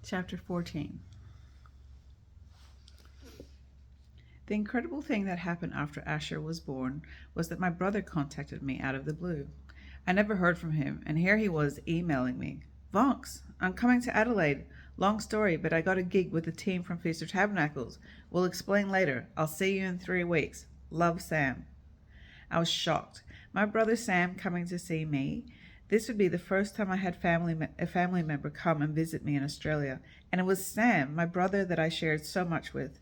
Chapter 14. The incredible thing that happened after Asher was born was that my brother contacted me out of the blue. I never heard from him, and here he was emailing me. Vonks, I'm coming to Adelaide. Long story, but I got a gig with the team from Feast of Tabernacles. We'll explain later. I'll see you in 3 weeks. Love, Sam. I was shocked. My brother Sam coming to see me. This would be the first time I had a family member come and visit me in Australia, and it was Sam, my brother that I shared so much with.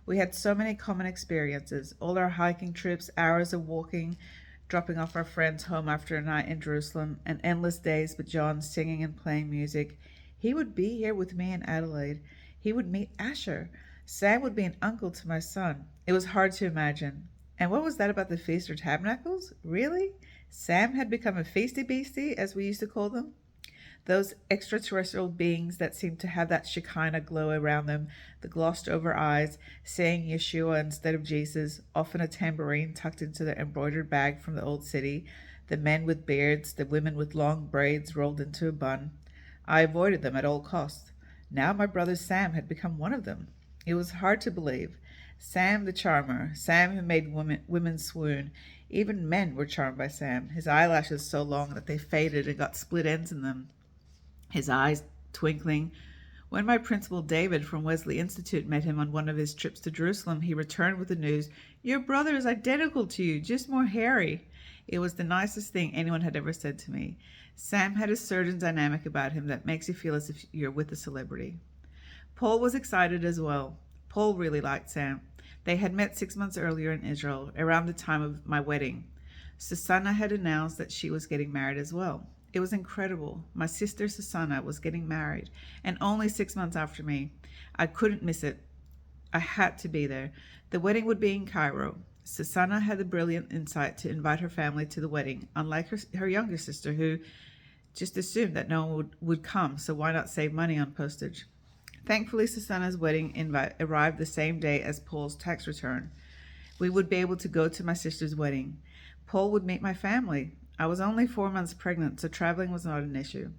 We had so many common experiences, all our hiking trips, hours of walking, dropping off our friends home after a night in Jerusalem, and endless days with John singing and playing music. He would be here with me in Adelaide. He would meet Asher. Sam would be an uncle to my son. It was hard to imagine. And what was that about the Feast of Tabernacles? Really? Sam had become a feasty beastie, as we used to call them? Those extraterrestrial beings that seemed to have that Shekinah glow around them, the glossed over eyes, saying Yeshua instead of Jesus, often a tambourine tucked into their embroidered bag from the old city, the men with beards, the women with long braids rolled into a bun. I avoided them at all costs. Now my brother Sam had become one of them. It was hard to believe. Sam the charmer, Sam who made women swoon. Even men were charmed by Sam, his eyelashes so long that they faded and got split ends in them, his eyes twinkling. When my principal David from Wesley Institute met him on one of his trips to Jerusalem, he returned with the news, "Your brother is identical to you, just more hairy." It was the nicest thing anyone had ever said to me. Sam had a certain dynamic about him that makes you feel as if you're with a celebrity. Paul was excited as well. Paul really liked Sam. They had met 6 months earlier in Israel, around the time of my wedding. Susanna had announced that she was getting married as well. It was incredible. My sister Susanna was getting married, and only 6 months after me. I couldn't miss it. I had to be there. The wedding would be in Cairo. Susanna had the brilliant insight to invite her family to the wedding, unlike her younger sister, who just assumed that no one would come, so why not save money on postage? Thankfully, Susanna's wedding invite arrived the same day as Paul's tax return. We would be able to go to my sister's wedding. Paul would meet my family. I was only 4 months pregnant, so traveling was not an issue.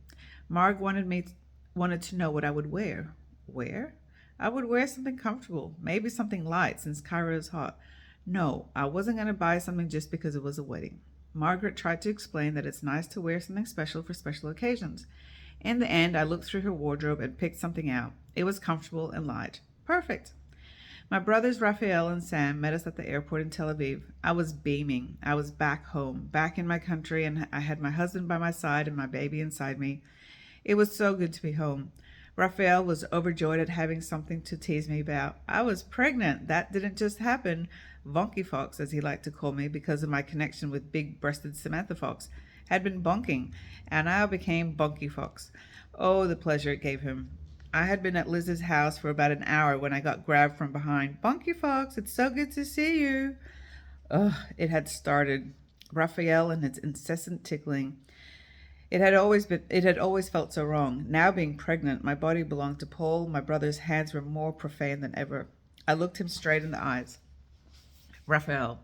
Marg wanted to know what I would wear. Wear? I would wear something comfortable, maybe something light since Cairo is hot. No, I wasn't going to buy something just because it was a wedding. Margaret tried to explain that it's nice to wear something special for special occasions. In the end, I looked through her wardrobe and picked something out. It was comfortable and light. Perfect. My brothers Raphael and Sam met us at the airport in Tel Aviv. I was beaming. I was back home, back in my country, and I had my husband by my side and my baby inside me. It was so good to be home. Raphael was overjoyed at having something to tease me about. I was pregnant. That didn't just happen. Bonky Fox, as he liked to call me because of my connection with big-breasted Samantha Fox, had been bonking, and I became Bonky Fox. Oh, the pleasure it gave him. I had been at Liz's house for about an hour when I got grabbed from behind. "Bonky Fox, it's so good to see you." Ugh, it had started. Raphael and his incessant tickling. It had always felt so wrong. Now being pregnant, my body belonged to Paul. My brother's hands were more profane than ever. I looked him straight in the eyes. "Raphael,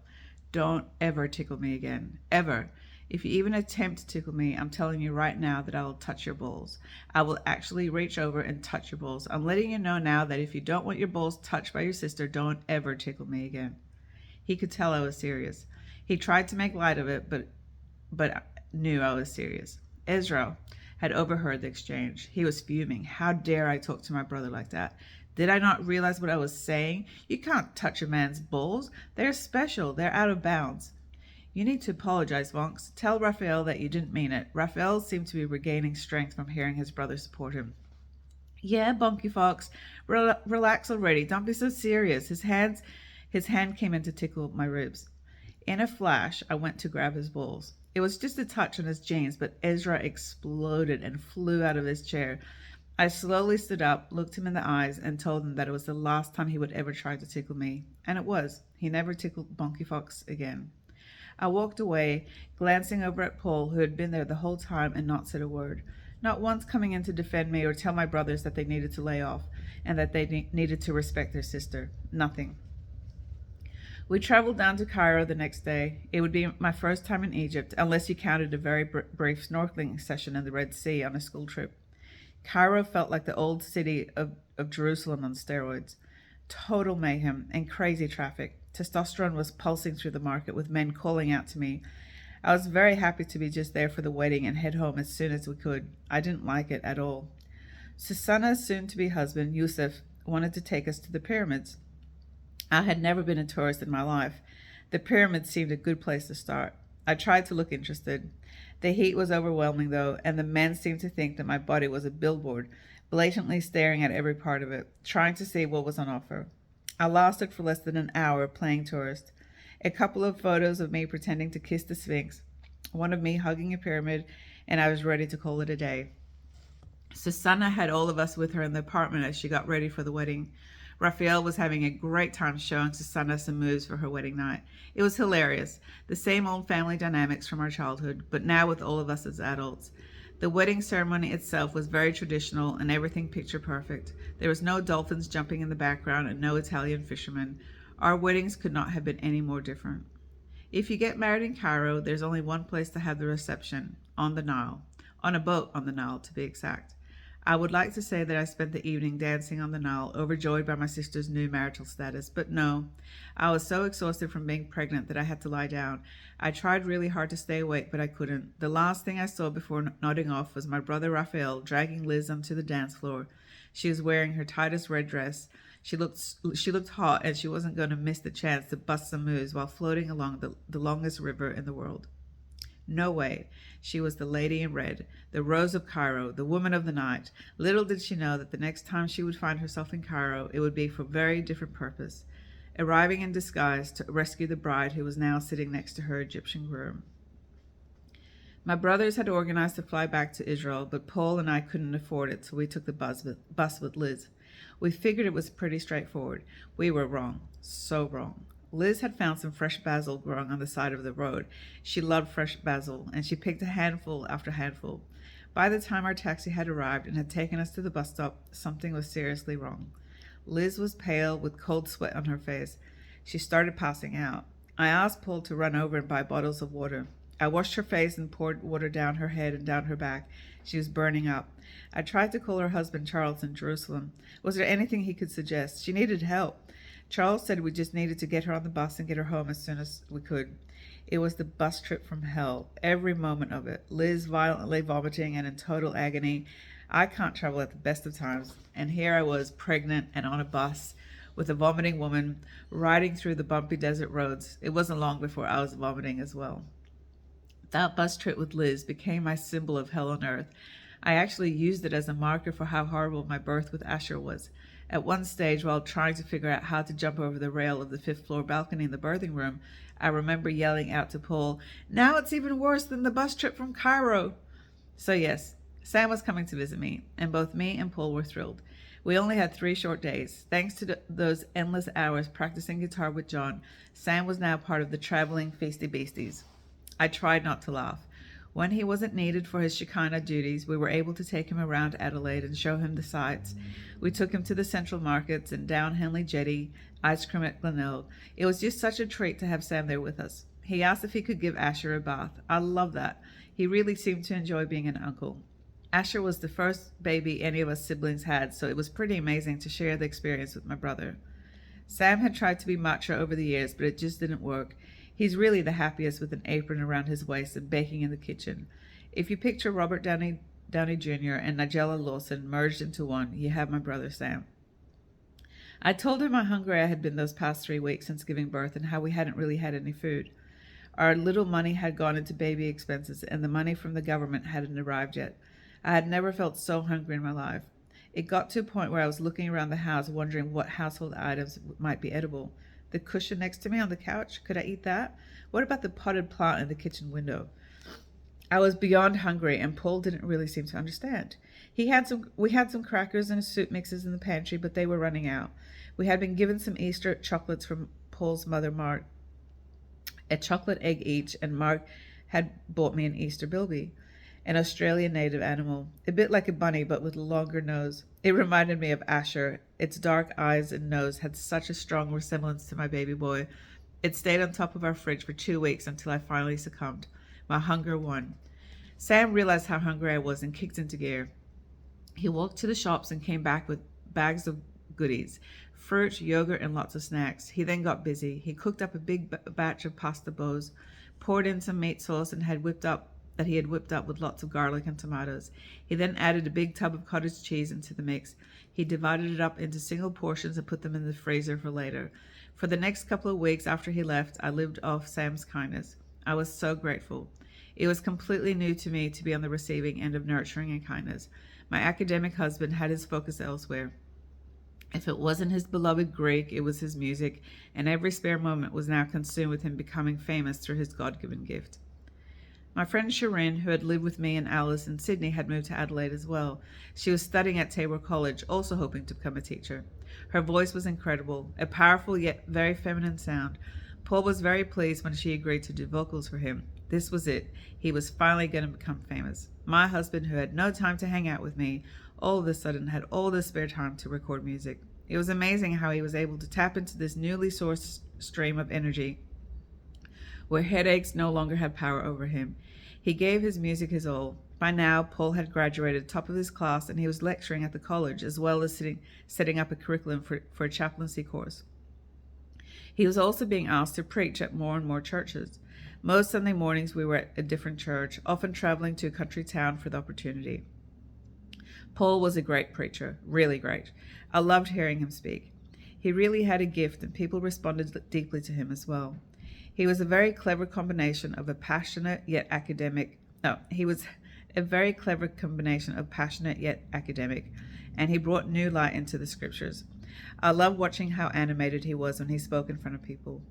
don't ever tickle me again. Ever. If you even attempt to tickle me, I'm telling you right now that I will touch your balls. I will actually reach over and touch your balls. I'm letting you know now that if you don't want your balls touched by your sister, don't ever tickle me again." He could tell I was serious. He tried to make light of it, but knew I was serious. Ezra had overheard the exchange. He was fuming. How dare I talk to my brother like that? Did I not realize what I was saying? You can't touch a man's balls. They're special. They're out of bounds. "You need to apologize, Vonks. Tell Raphael that you didn't mean it." Raphael seemed to be regaining strength from hearing his brother support him. "Yeah, Bonky Fox. Relax already. Don't be so serious." His hand came in to tickle my ribs. In a flash, I went to grab his balls. It was just a touch on his jeans, but Ezra exploded and flew out of his chair. I slowly stood up, looked him in the eyes, and told him that it was the last time he would ever try to tickle me. And it was. He never tickled Bonky Fox again. I walked away, glancing over at Paul, who had been there the whole time and not said a word, not once coming in to defend me or tell my brothers that they needed to lay off and that they needed to respect their sister. Nothing. We traveled down to Cairo the next day. It would be my first time in Egypt, unless you counted a very brief snorkeling session in the Red Sea on a school trip. Cairo felt like the old city of Jerusalem on steroids. Total mayhem and crazy traffic. Testosterone was pulsing through the market with men calling out to me. I was very happy to be just there for the wedding and head home as soon as we could. I didn't like it at all. Susanna's soon to be husband, Yusuf, wanted to take us to the pyramids. I had never been a tourist in my life. The pyramids seemed a good place to start. I tried to look interested. The heat was overwhelming, though, and the men seemed to think that my body was a billboard, blatantly staring at every part of it, trying to see what was on offer. I lasted for less than an hour playing tourist. A couple of photos of me pretending to kiss the Sphinx, one of me hugging a pyramid, and I was ready to call it a day. Susanna had all of us with her in the apartment as she got ready for the wedding. Raphael was having a great time showing Susanna some moves for her wedding night. It was hilarious, the same old family dynamics from our childhood, but now with all of us as adults. The wedding ceremony itself was very traditional and everything picture perfect. There was no dolphins jumping in the background and no Italian fishermen. Our weddings could not have been any more different. If you get married in Cairo, there's only one place to have the reception, on the Nile. On a boat on the Nile, to be exact. I would like to say that I spent the evening dancing on the Nile, overjoyed by my sister's new marital status, but no. I was so exhausted from being pregnant that I had to lie down. I tried really hard to stay awake, but I couldn't. The last thing I saw before nodding off was my brother Raphael dragging Liz onto the dance floor. She was wearing her tightest red dress. She looked hot, and she wasn't going to miss the chance to bust some moves while floating along the longest river in the world. No way. She was the lady in red, the Rose of Cairo, the woman of the night. Little did she know that the next time she would find herself in Cairo, it would be for a very different purpose, arriving in disguise to rescue the bride who was now sitting next to her Egyptian groom. My brothers had organized to fly back to Israel, but Paul and I couldn't afford it, so we took the bus with Liz. We figured it was pretty straightforward. We were wrong. So wrong. Liz had found some fresh basil growing on the side of the road. She loved fresh basil, and she picked a handful after handful. By the time our taxi had arrived and had taken us to the bus stop, something was seriously wrong. Liz was pale, with cold sweat on her face. She started passing out. I asked Paul to run over and buy bottles of water. I washed her face and poured water down her head and down her back. She was burning up. I tried to call her husband Charles in Jerusalem. Was there anything he could suggest? She needed help. Charles said we just needed to get her on the bus and get her home as soon as we could. It was the bus trip from hell, every moment of it. Liz violently vomiting and in total agony. I can't travel at the best of times, and here I was, pregnant and on a bus with a vomiting woman, riding through the bumpy desert roads. It wasn't long before I was vomiting as well. That bus trip with Liz became my symbol of hell on earth. I actually used it as a marker for how horrible my birth with Asher was. At one stage, while trying to figure out how to jump over the rail of the fifth-floor balcony in the birthing room, I remember yelling out to Paul, "Now it's even worse than the bus trip from Cairo." So yes, Sam was coming to visit me, and both me and Paul were thrilled. We only had 3 short days. Thanks to those endless hours practicing guitar with John, Sam was now part of the traveling Feasty Beasties. I tried not to laugh. When he wasn't needed for his Shekinah duties, we were able to take him around Adelaide and show him the sights. We took him to the central markets and down Henley Jetty, ice cream at Glenelg. It was just such a treat to have Sam there with us. He asked if he could give Asher a bath. I love that. He really seemed to enjoy being an uncle. Asher was the first baby any of us siblings had, so it was pretty amazing to share the experience with my brother. Sam had tried to be macho over the years, but it just didn't work. He's really the happiest with an apron around his waist and baking in the kitchen. If you picture Robert Downey Jr. and Nigella Lawson merged into one, you have my brother Sam. I told him how hungry I had been those past 3 weeks since giving birth and how we hadn't really had any food. Our little money had gone into baby expenses, and the money from the government hadn't arrived yet. I had never felt so hungry in my life. It got to a point where I was looking around the house wondering what household items might be edible. The cushion next to me on the couch, could I eat that? What about the potted plant in the kitchen window? I was beyond hungry, and Paul didn't really seem to understand. We had some crackers and soup mixes in the pantry, but they were running out. We had been given some Easter chocolates from Paul's mother, Mark, a chocolate egg each, and Mark had bought me an Easter bilby, an Australian native animal, a bit like a bunny but with a longer nose. It reminded me of Asher. Its dark eyes and nose had such a strong resemblance to my baby boy. It stayed on top of our fridge for 2 weeks until I finally succumbed. My hunger won. Sam realized how hungry I was and kicked into gear. He walked to the shops and came back with bags of goodies, fruit, yogurt, and lots of snacks. He then got busy. He cooked up a big batch of pasta bows, poured in some meat sauce, and he had whipped up with lots of garlic and tomatoes. He then added a big tub of cottage cheese into the mix. He divided it up into single portions and put them in the freezer for later. For the next couple of weeks after he left, I lived off Sam's kindness. I was so grateful. It was completely new to me to be on the receiving end of nurturing and kindness. My academic husband had his focus elsewhere. If it wasn't his beloved Greek, it was his music, and every spare moment was now consumed with him becoming famous through his God-given gift. My friend Shirin, who had lived with me and Alice in Sydney, had moved to Adelaide as well. She was studying at Tabor College, also hoping to become a teacher. Her voice was incredible, a powerful yet very feminine sound. Paul was very pleased when she agreed to do vocals for him. This was it. He was finally going to become famous. My husband, who had no time to hang out with me, all of a sudden had all the spare time to record music. It was amazing how he was able to tap into this newly sourced stream of energy where headaches no longer had power over him. He gave his music his all. By now, Paul had graduated top of his class and he was lecturing at the college as well as setting up a curriculum for a chaplaincy course. He was also being asked to preach at more and more churches. Most Sunday mornings we were at a different church, often traveling to a country town for the opportunity. Paul was a great preacher, really great. I loved hearing him speak. He really had a gift and people responded deeply to him as well. He was a very clever combination of passionate yet academic, and he brought new light into the scriptures. I loved watching how animated he was when he spoke in front of people.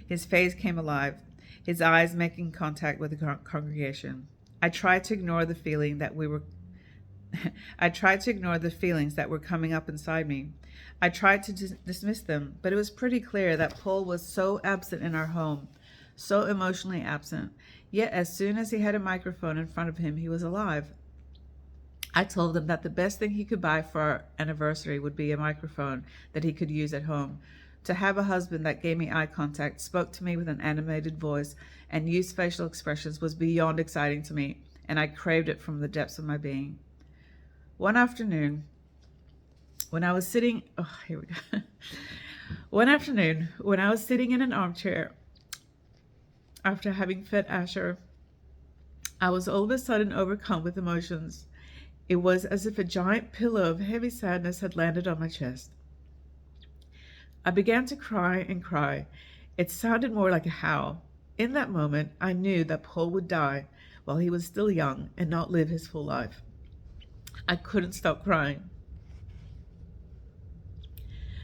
His face came alive, his eyes making contact with the congregation. I tried to ignore the feelings that were coming up inside me. I tried to dismiss them, but it was pretty clear that Paul was so absent in our home, so emotionally absent. Yet as soon as he had a microphone in front of him, he was alive. I told him that the best thing he could buy for our anniversary would be a microphone that he could use at home. To have a husband that gave me eye contact, spoke to me with an animated voice, and used facial expressions was beyond exciting to me, and I craved it from the depths of my being. One afternoon, when I was sitting in an armchair after having fed Asher, I was all of a sudden overcome with emotions. It was as if a giant pillow of heavy sadness had landed on my chest. I began to cry and cry. It sounded more like a howl. In that moment, I knew that Paul would die while he was still young and not live his full life. I couldn't stop crying.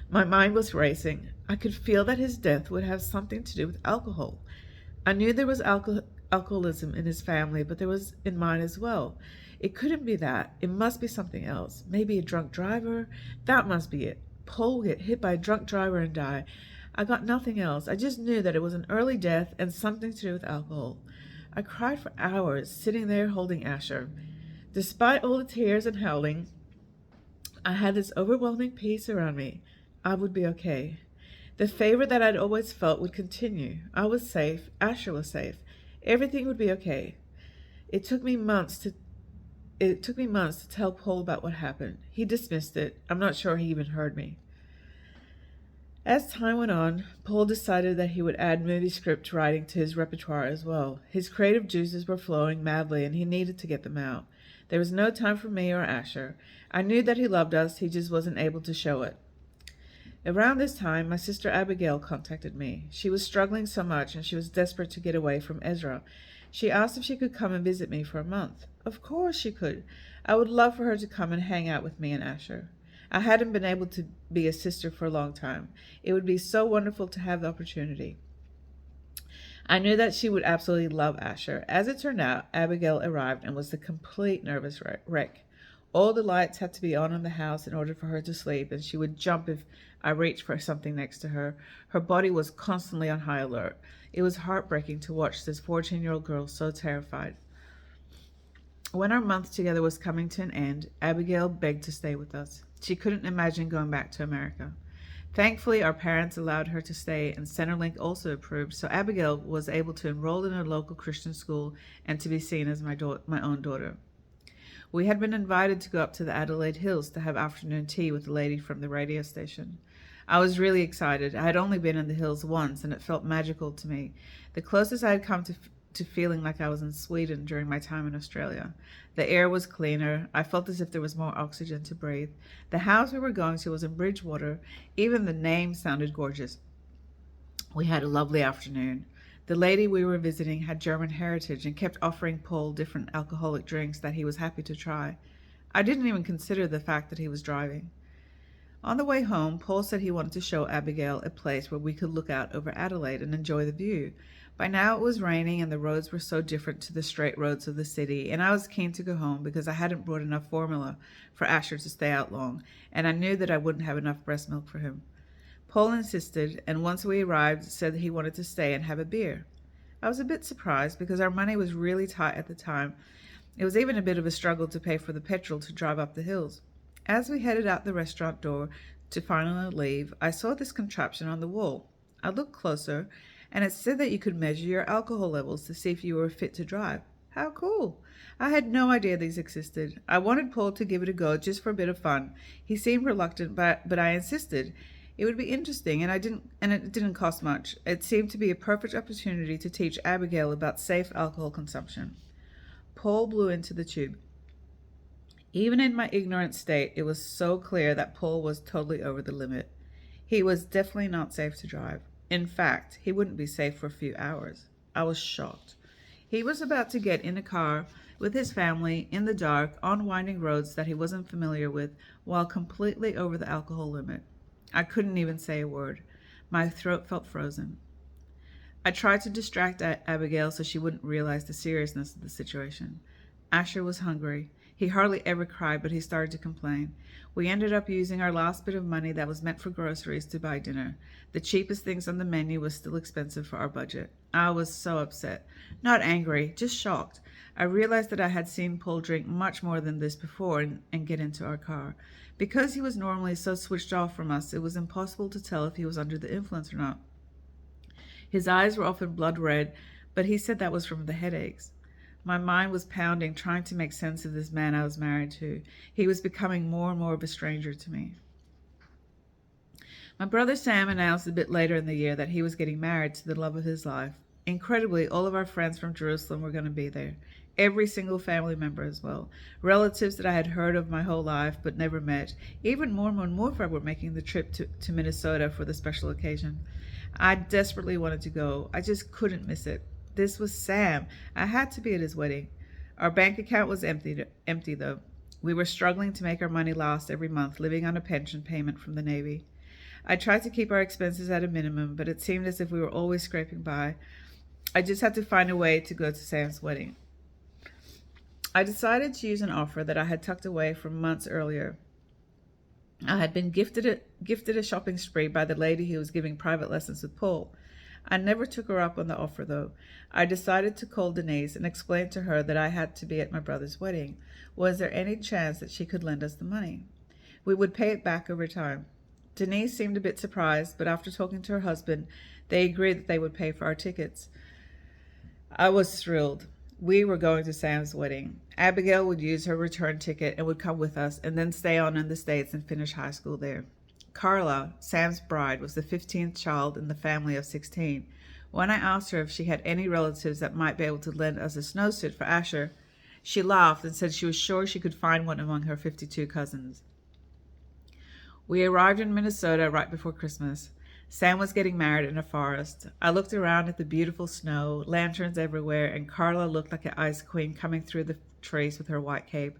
My mind was racing. I could feel that his death would have something to do with alcohol. I knew there was alcoholism in his family, but there was in mine as well. It couldn't be that. It must be something else. Maybe a drunk driver. That must be it. Paul would get hit by a drunk driver and die. I got nothing else. I just knew that it was an early death and something to do with alcohol. I cried for hours, sitting there holding Asher. Despite all the tears and howling, I had this overwhelming peace around me. I would be okay. The favor that I'd always felt would continue. I was safe. Asher was safe. Everything would be okay. It took me months to tell Paul about what happened. He dismissed it. I'm not sure he even heard me. As time went on, Paul decided that he would add movie script writing to his repertoire as well. His creative juices were flowing madly and he needed to get them out. There was no time for me or Asher. I knew that he loved us, he just wasn't able to show it. Around this time, my sister Abigail contacted me. She was struggling so much and she was desperate to get away from Ezra. She asked if she could come and visit me for a month. Of course she could. I would love for her to come and hang out with me and Asher. I hadn't been able to be a sister for a long time. It would be so wonderful to have the opportunity. I knew that she would absolutely love Asher. As it turned out, Abigail arrived and was a complete nervous wreck. All the lights had to be on in the house in order for her to sleep, and she would jump if I reached for something next to her. Her body was constantly on high alert. It was heartbreaking to watch this 14-year-old girl so terrified. When our month together was coming to an end, Abigail begged to stay with us. She couldn't imagine going back to America. Thankfully, our parents allowed her to stay, and Centerlink also approved, so Abigail was able to enroll in a local Christian school and to be seen as my own daughter. We had been invited to go up to the Adelaide Hills to have afternoon tea with a lady from the radio station. I was really excited. I had only been in the hills once, and it felt magical to me, the closest I had come to feeling like I was in Sweden during my time in Australia. The air was cleaner. I felt as if there was more oxygen to breathe. The house we were going to was in Bridgewater. Even the name sounded gorgeous. We had a lovely afternoon. The lady we were visiting had German heritage and kept offering Paul different alcoholic drinks that he was happy to try. I didn't even consider the fact that he was driving. On the way home, Paul said he wanted to show Abigail a place where we could look out over Adelaide and enjoy the view. By now it was raining and the roads were so different to the straight roads of the city, and I was keen to go home because I hadn't brought enough formula for Asher to stay out long, and I knew that I wouldn't have enough breast milk for him. Paul insisted, and once we arrived, said that he wanted to stay and have a beer. I was a bit surprised because our money was really tight at the time. It was even a bit of a struggle to pay for the petrol to drive up the hills. As we headed out the restaurant door to finally leave, I saw this contraption on the wall. I looked closer, and it said that you could measure your alcohol levels to see if you were fit to drive. How cool! I had no idea these existed. I wanted Paul to give it a go just for a bit of fun. He seemed reluctant, but I insisted. It would be interesting, and it didn't cost much. It seemed to be a perfect opportunity to teach Abigail about safe alcohol consumption. Paul blew into the tube. Even in my ignorant state, it was so clear that Paul was totally over the limit. He was definitely not safe to drive. In fact, he wouldn't be safe for a few hours. I was shocked. He was about to get in a car with his family in the dark on winding roads that he wasn't familiar with while completely over the alcohol limit. I couldn't even say a word. My throat felt frozen. I tried to distract Abigail so she wouldn't realize the seriousness of the situation. Asher was hungry. He hardly ever cried, but he started to complain. We ended up using our last bit of money that was meant for groceries to buy dinner. The cheapest things on the menu was still expensive for our budget. I was so upset. Not angry, just shocked. I realized that I had seen Paul drink much more than this before and get into our car. Because he was normally so switched off from us, it was impossible to tell if he was under the influence or not. His eyes were often blood red, but he said that was from the headaches. My mind was pounding, trying to make sense of this man I was married to. He was becoming more and more of a stranger to me. My brother Sam announced a bit later in the year that he was getting married to the love of his life. Incredibly, all of our friends from Jerusalem were going to be there. Every single family member as well. Relatives that I had heard of my whole life but never met. Even Mormon and Morpha were making the trip to Minnesota for the special occasion. I desperately wanted to go. I just couldn't miss it. This was Sam. I had to be at his wedding. Our bank account was empty though. We were struggling to make our money last every month, living on a pension payment from the Navy. I tried to keep our expenses at a minimum, but it seemed as if we were always scraping by. I just had to find a way to go to Sam's wedding. I decided to use an offer that I had tucked away from months earlier. I had been gifted a shopping spree by the lady who was giving private lessons with Paul. I never took her up on the offer, though. I decided to call Denise and explain to her that I had to be at my brother's wedding. Was there any chance that she could lend us the money? We would pay it back over time. Denise seemed a bit surprised, but after talking to her husband, they agreed that they would pay for our tickets. I was thrilled. We were going to Sam's wedding. Abigail would use her return ticket and would come with us and then stay on in the States and finish high school there. Carla, Sam's bride, was the 15th child in the family of 16. When I asked her if she had any relatives that might be able to lend us a snowsuit for Asher, she laughed and said she was sure she could find one among her 52 cousins. We arrived in Minnesota right before Christmas. Sam was getting married in a forest. I looked around at the beautiful snow, lanterns everywhere, and Carla looked like an ice queen coming through the trees with her white cape.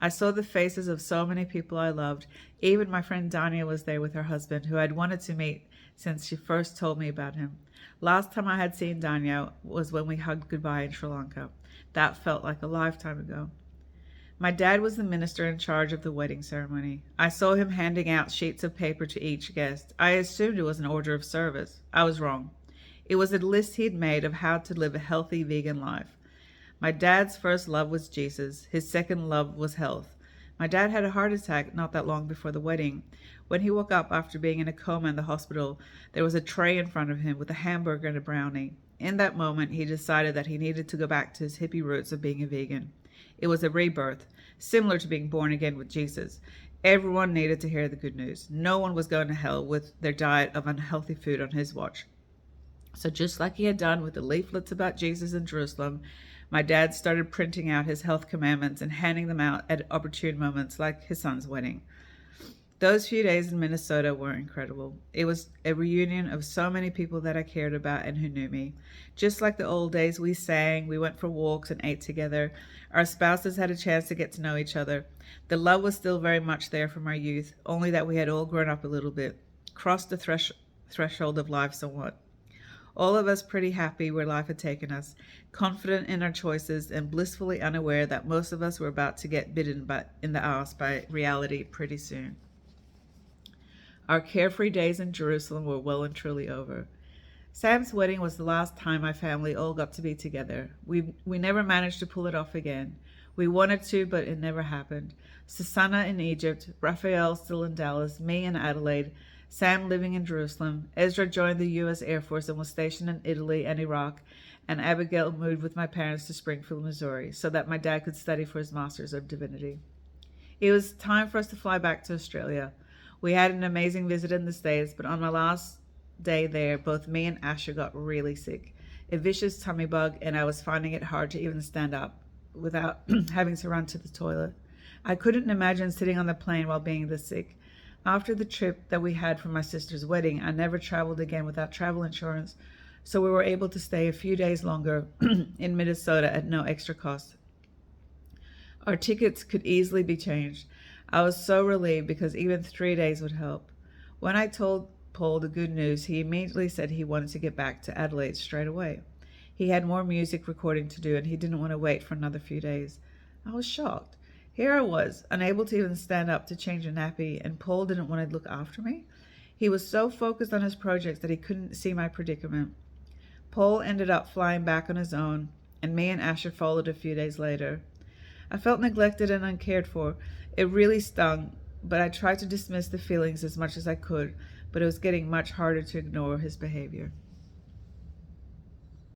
I saw the faces of so many people I loved. Even my friend Danya was there with her husband, who I'd wanted to meet since she first told me about him. Last time I had seen Danya was when we hugged goodbye in Sri Lanka. That felt like a lifetime ago. My dad was the minister in charge of the wedding ceremony. I saw him handing out sheets of paper to each guest. I assumed it was an order of service. I was wrong. It was a list he'd made of how to live a healthy vegan life. My dad's first love was Jesus. His second love was health. My dad had a heart attack not that long before the wedding. When he woke up after being in a coma in the hospital, there was a tray in front of him with a hamburger and a brownie. In that moment, he decided that he needed to go back to his hippie roots of being a vegan. It was a rebirth. similar to being born again with Jesus. Everyone needed to hear the good news. No one was going to hell with their diet of unhealthy food on his watch. So, just like he had done with the leaflets about Jesus in Jerusalem, my dad started printing out his health commandments and handing them out at opportune moments, like his son's wedding. Those few days in Minnesota were incredible. It was a reunion of so many people that I cared about and who knew me. Just like the old days, we sang, we went for walks and ate together. Our spouses had a chance to get to know each other. The love was still very much there from our youth, only that we had all grown up a little bit, crossed the threshold of life somewhat. All of us pretty happy where life had taken us, confident in our choices, and blissfully unaware that most of us were about to get bitten in the ass by reality pretty soon. Our carefree days in Jerusalem were well and truly over. Sam's wedding was the last time my family all got to be together. We never managed to pull it off again. We wanted to, but it never happened. Susanna in Egypt, Raphael still in Dallas, me in Adelaide, Sam living in Jerusalem. Ezra joined the U.S. Air Force and was stationed in Italy and Iraq, and Abigail moved with my parents to Springfield, Missouri, so that my dad could study for his Master's of Divinity. It was time for us to fly back to Australia. We had an amazing visit in the States, but on my last day there, both me and Asher got really sick. A vicious tummy bug, and I was finding it hard to even stand up without having to run to the toilet. I couldn't imagine sitting on the plane while being this sick. After the trip that we had for my sister's wedding, I never traveled again without travel insurance, so we were able to stay a few days longer in Minnesota at no extra cost. Our tickets could easily be changed. I was so relieved because even 3 days would help. When I told Paul the good news, he immediately said he wanted to get back to Adelaide straight away. He had more music recording to do and he didn't want to wait for another few days. I was shocked. Here I was, unable to even stand up to change a nappy, and Paul didn't want to look after me. He was so focused on his projects that he couldn't see my predicament. Paul ended up flying back on his own, and me and Asher followed a few days later. I felt neglected and uncared for. It really stung, but I tried to dismiss the feelings as much as I could, but it was getting much harder to ignore his behavior.